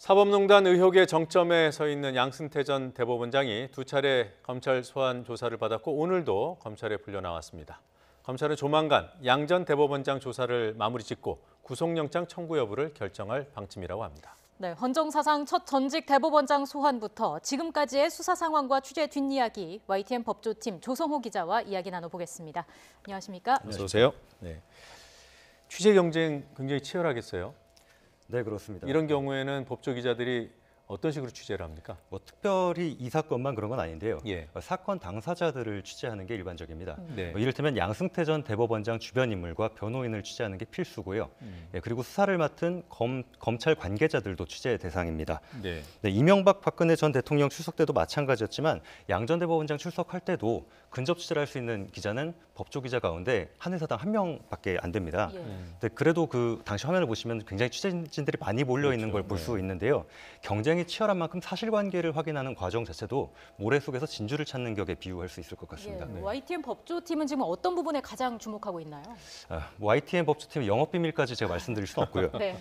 사법농단 의혹의 정점에 서 있는 양승태 전 대법원장이 두 차례 검찰 소환 조사를 받았고 오늘도 검찰에 풀려 나왔습니다. 검찰은 조만간 양 전 대법원장 조사를 마무리 짓고 구속영장 청구 여부를 결정할 방침이라고 합니다. 네, 헌정사상 첫 전직 대법원장 소환부터 지금까지의 수사 상황과 취재 뒷이야기 YTN 법조팀 조성호 기자와 이야기 나눠보겠습니다. 안녕하십니까? 어서 오세요. 네. 취재 경쟁 굉장히 치열하겠어요. 네, 그렇습니다. 이런 경우에는 법조 기자들이 어떤 식으로 취재를 합니까? 특별히 이 사건만 그런 건 아닌데요. 예. 사건 당사자들을 취재하는 게 일반적입니다. 네. 이를테면 양승태 전 대법원장 주변 인물과 변호인을 취재하는 게 필수고요. 그리고 수사를 맡은 검찰 관계자들도 취재 대상입니다. 네. 네, 이명박 박근혜 전 대통령 출석 때도 마찬가지였지만 양 전 대법원장 출석할 때도 근접 취재를 할 수 있는 기자는 법조 기자 가운데 한 회사당 1명밖에 안 됩니다. 예. 네, 그래도 그 당시 화면을 보시면 굉장히 취재진들이 많이 몰려 있는 걸 볼 수 있는데요. 경쟁이 치열한 만큼 사실관계를 확인하는 과정 자체도 모래 속에서 진주를 찾는 격에 비유할 수 있을 것 같습니다. 예, YTN 법조팀은 지금 어떤 부분에 가장 주목하고 있나요? YTN 법조팀의 영업비밀까지 제가 말씀드릴 수는 없고요. 네.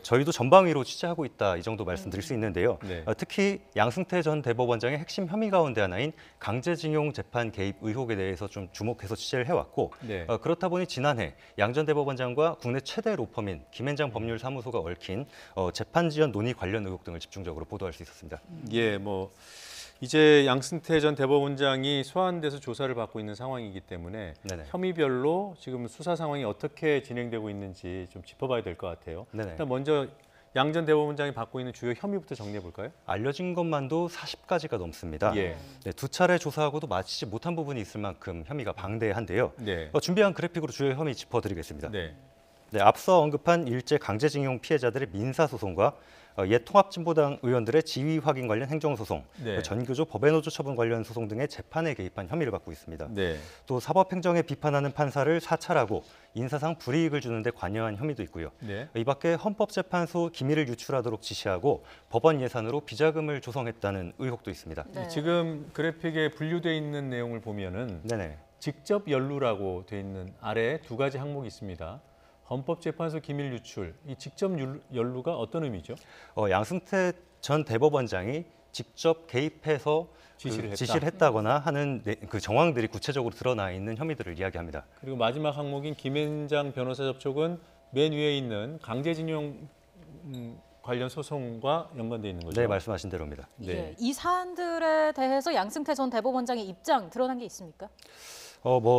저희도 전방위로 취재하고 있다 이 정도 말씀드릴 수 있는데요. 네. 특히 양승태 전 대법원장의 핵심 혐의 가운데 하나인 강제징용 재판 개입 의혹에 대해서 좀 주목해서 취재를 해왔고 네. 그렇다 보니 지난해 양 전 대법원장과 국내 최대 로펌인 김앤장 법률사무소가 얽힌 재판 지연 논의 관련 의혹 등을 집중적으로 보도할 수 있었습니다. 예, 이제 양승태 전 대법원장이 소환돼서 조사를 받고 있는 상황이기 때문에 네네. 혐의별로 지금 수사 상황이 어떻게 진행되고 있는지 좀 짚어봐야 될 것 같아요. 네네. 일단 먼저 양 전 대법원장이 받고 있는 주요 혐의부터 정리해 볼까요? 알려진 것만도 40가지가 넘습니다. 예. 네, 두 차례 조사하고도 마치지 못한 부분이 있을 만큼 혐의가 방대한데요. 네. 준비한 그래픽으로 주요 혐의 짚어드리겠습니다. 네. 네, 앞서 언급한 일제 강제징용 피해자들의 민사소송과 옛 통합진보당 의원들의 지위 확인 관련 행정소송, 네. 전교조 법외노조 처분 관련 소송 등의 재판에 개입한 혐의를 받고 있습니다. 네. 또 사법행정에 비판하는 판사를 사찰하고 인사상 불이익을 주는 데 관여한 혐의도 있고요. 네. 이 밖에 헌법재판소 기밀을 유출하도록 지시하고 법원 예산으로 비자금을 조성했다는 의혹도 있습니다. 네. 지금 그래픽에 분류돼 있는 내용을 보면은 네네. 직접 연루라고 돼 있는 아래에 두 가지 항목이 있습니다. 헌법재판소 기밀 유출, 이 직접 연루가 어떤 의미죠? 양승태 전 대법원장이 직접 개입해서 지시를 했다거나 하는 그 정황들이 구체적으로 드러나 있는 혐의들을 이야기합니다. 그리고 마지막 항목인 김앤장 변호사 접촉은 맨 위에 있는 강제징용 관련 소송과 연관돼 있는 거죠? 네, 말씀하신 대로입니다. 네. 예, 이 사안들에 대해서 양승태 전 대법원장의 입장 드러난 게 있습니까?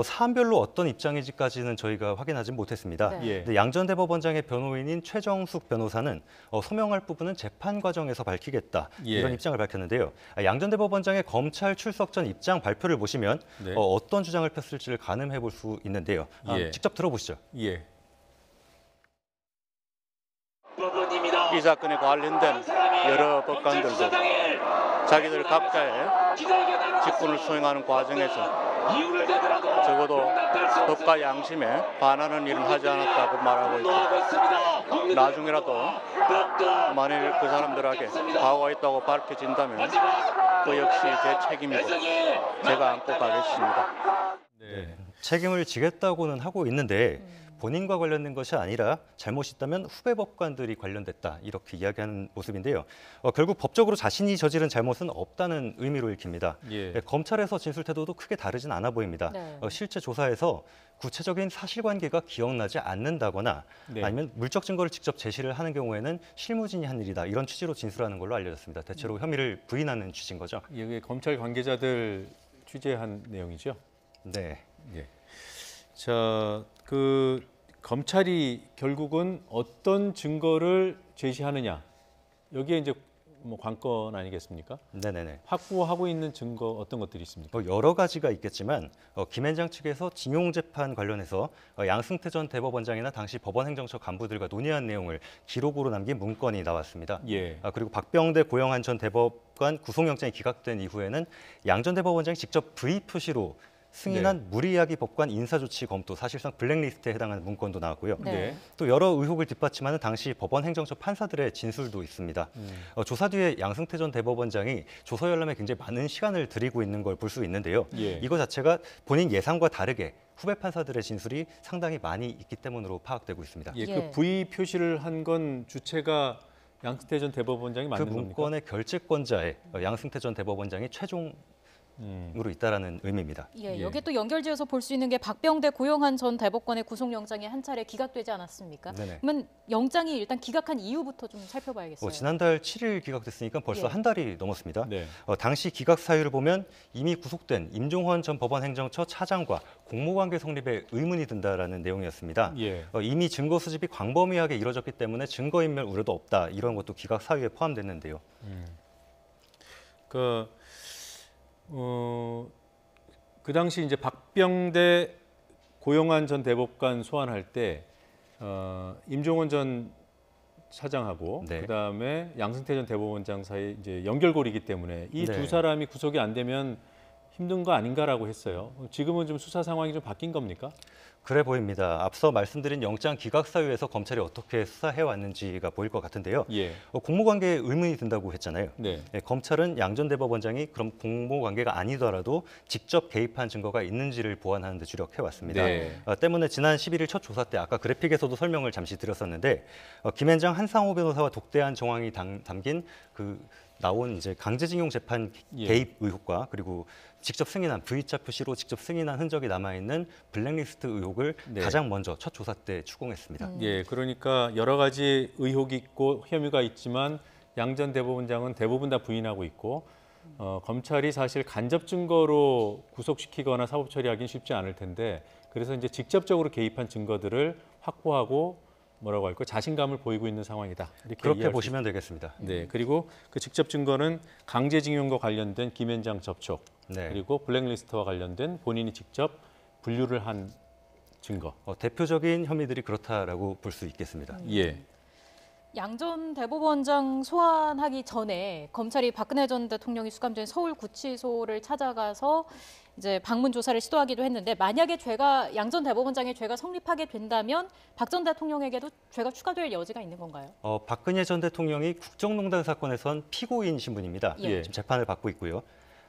사안별로 어떤 입장인지까지는 저희가 확인하지 못했습니다. 네. 예. 양 전 대법원장의 변호인인 최정숙 변호사는 소명할 부분은 재판 과정에서 밝히겠다 예. 이런 입장을 밝혔는데요. 양 전 대법원장의 검찰 출석 전 입장 발표를 보시면 네. 어떤 주장을 폈을지를 가늠해 볼 수 있는데요. 예. 직접 들어보시죠. 예. 이 사건에 관련된 여러 법관들도 자기들 각자의 직분을 수행하는 과정에서 적어도 법과 양심에 반하는 일은 하지 않았다고 말하고 있고 나중에라도 만일 그 사람들에게 과오가 있다고 밝혀진다면 그 역시 제 책임이고 제가 안고 가겠습니다. 네. 책임을 지겠다고는 하고 있는데 본인과 관련된 것이 아니라 잘못이 있다면 후배 법관들이 관련됐다 이렇게 이야기하는 모습인데요. 결국 법적으로 자신이 저지른 잘못은 없다는 의미로 읽힙니다. 예. 검찰에서 진술 태도도 크게 다르진 않아 보입니다. 네. 실제 조사에서 구체적인 사실관계가 기억나지 않는다거나 네. 아니면 물적 증거를 직접 제시를 하는 경우에는 실무진이 한 일이다 이런 취지로 진술하는 걸로 알려졌습니다. 대체로 혐의를 부인하는 취지인 거죠. 이게 검찰 관계자들 취재한 내용이죠? 네. 예. 자, 검찰이 결국은 어떤 증거를 제시하느냐 여기에 이제 관건 아니겠습니까? 네네네. 확보하고 있는 증거 어떤 것들이 있습니까? 여러 가지가 있겠지만 김앤장 측에서 징용 재판 관련해서 양승태 전 대법원장이나 당시 법원행정처 간부들과 논의한 내용을 기록으로 남긴 문건이 나왔습니다. 예. 그리고 박병대 고영한 전 대법관 구속영장이 기각된 이후에는 양 전 대법원장이 직접 V 표시로 승인한 무리야기 법관 인사조치 검토 사실상 블랙리스트에 해당하는 문건도 나왔고요. 네. 또 여러 의혹을 뒷받침하는 당시 법원 행정처 판사들의 진술도 있습니다. 조사 뒤에 양승태 전 대법원장이 조서 열람에 굉장히 많은 시간을 들이고 있는 걸 볼 수 있는데요. 예. 이거 자체가 본인 예상과 다르게 후배 판사들의 진술이 상당히 많이 있기 때문으로 파악되고 있습니다. 예, 예. 그 V 표시를 한 건 주체가 양승태 전 대법원장이 그 맞는 겁니까? 문건의 결재권자에 양승태 전 대법원장이 최종으로 있다라는 의미입니다. 예, 예. 여기에 또 연결지어서 볼 수 있는 게 박병대 고영한 전 대법관의 구속영장이 한 차례 기각되지 않았습니까? 네네. 그러면 영장이 일단 기각한 이유부터 좀 살펴봐야겠어요. 지난달 7일 기각됐으니까 벌써 예. 한 달이 넘었습니다. 네. 당시 기각 사유를 보면 이미 구속된 임종헌 전 법원행정처 차장과 공모관계 성립에 의문이 든다라는 내용이었습니다. 예. 이미 증거 수집이 광범위하게 이루어졌기 때문에 증거인멸 우려도 없다. 이런 것도 기각 사유에 포함됐는데요. 그 당시 이제 박병대 고영한 전 대법관 소환할 때 임종원 전 차장하고 네. 그다음에 양승태 전 대법원장 사이 이제 연결고리이기 때문에 이 두 네. 사람이 구속이 안 되면 힘든 거 아닌가라고 했어요. 지금은 좀 수사 상황이 좀 바뀐 겁니까? 그래 보입니다. 앞서 말씀드린 영장 기각 사유에서 검찰이 어떻게 수사해 왔는지가 보일 것 같은데요. 예. 공모관계에 의문이 든다고 했잖아요. 네. 검찰은 양 전 대법원장이 그럼 공모관계가 아니더라도 직접 개입한 증거가 있는지를 보완하는 데 주력해 왔습니다. 네. 때문에 지난 11일 첫 조사 때 아까 그래픽에서도 설명을 잠시 드렸었는데 김앤장 한상호 변호사와 독대한 정황이 담긴 그 나온 이제 강제징용 재판 예. 개입 의혹과 그리고 직접 승인한 V자 표시로 직접 승인한 흔적이 남아 있는 블랙리스트 의혹을 네. 가장 먼저 첫 조사 때 추궁했습니다. 예, 그러니까 여러 가지 의혹이 있고 혐의가 있지만 양 전 대법원장은 대부분 다 부인하고 있고 검찰이 사실 간접 증거로 구속시키거나 사법 처리하기는 쉽지 않을 텐데 그래서 이제 직접적으로 개입한 증거들을 확보하고 뭐라고 할까 자신감을 보이고 있는 상황이다. 이렇게 그렇게 이해할 수 보시면 되겠습니다. 네, 그리고 그 직접 증거는 강제징용과 관련된 김앤장 접촉, 네. 그리고 블랙리스트와 관련된 본인이 직접 분류를 한 증거. 대표적인 혐의들이 그렇다라고 볼 수 있겠습니다. 예, 양 전 대법원장 소환하기 전에 검찰이 박근혜 전 대통령이 수감된 서울구치소를 찾아가서 이제 방문 조사를 시도하기도 했는데 만약에 양 전 대법원장의 죄가 성립하게 된다면 박 전 대통령에게도 죄가 추가될 여지가 있는 건가요? 박근혜 전 대통령이 국정농단 사건에선 피고인 신분입니다. 예. 지금 재판을 받고 있고요.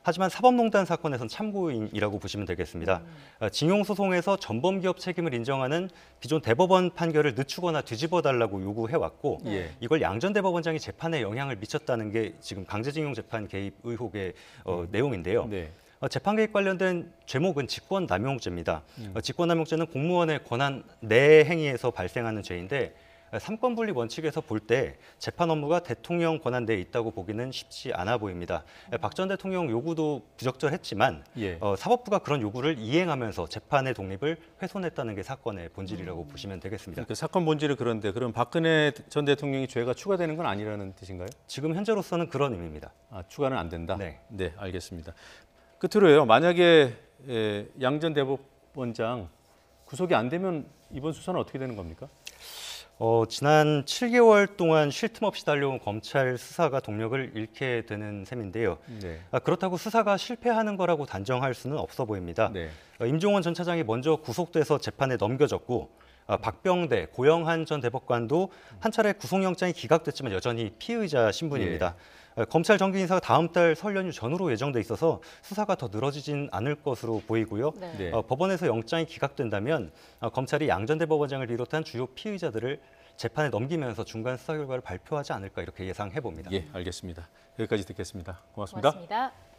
하지만 사법농단 사건에선 참고인이라고 보시면 되겠습니다. 징용소송에서 전범기업 책임을 인정하는 기존 대법원 판결을 늦추거나 뒤집어달라고 요구해왔고 예. 이걸 양 전 대법원장이 재판에 영향을 미쳤다는 게 지금 강제징용 재판 개입 의혹의 내용인데요. 네. 재판 개입 관련된 죄목은 직권남용죄입니다. 직권남용죄는 공무원의 권한 내 행위에서 발생하는 죄인데 삼권분립 원칙에서 볼 때 재판 업무가 대통령 권한 내에 있다고 보기는 쉽지 않아 보입니다. 박 전 대통령 요구도 부적절했지만 예. 사법부가 그런 요구를 이행하면서 재판의 독립을 훼손했다는 게 사건의 본질이라고 보시면 되겠습니다. 그 사건 본질은 그런데 그럼 박근혜 전 대통령이 죄가 추가되는 건 아니라는 뜻인가요? 지금 현재로서는 그런 의미입니다. 추가는 안 된다. 네. 알겠습니다. 끝으로요. 만약에 양 전 대법원장 구속이 안 되면 이번 수사는 어떻게 되는 겁니까? 지난 7개월 동안 쉴 틈 없이 달려온 검찰 수사가 동력을 잃게 되는 셈인데요. 네. 그렇다고 수사가 실패하는 거라고 단정할 수는 없어 보입니다. 네. 임종원 전 차장이 먼저 구속돼서 재판에 넘겨졌고 박병대, 고영한 전 대법관도 한 차례 구속영장이 기각됐지만 여전히 피의자 신분입니다. 검찰 정규 인사가 다음 달 설 연휴 전후로 예정돼 있어서 수사가 더 늘어지진 않을 것으로 보이고요. 네. 네. 법원에서 영장이 기각된다면 검찰이 양 전 대법원장을 비롯한 주요 피의자들을 재판에 넘기면서 중간 수사 결과를 발표하지 않을까 이렇게 예상해 봅니다. 예, 알겠습니다. 여기까지 듣겠습니다. 고맙습니다. 고맙습니다.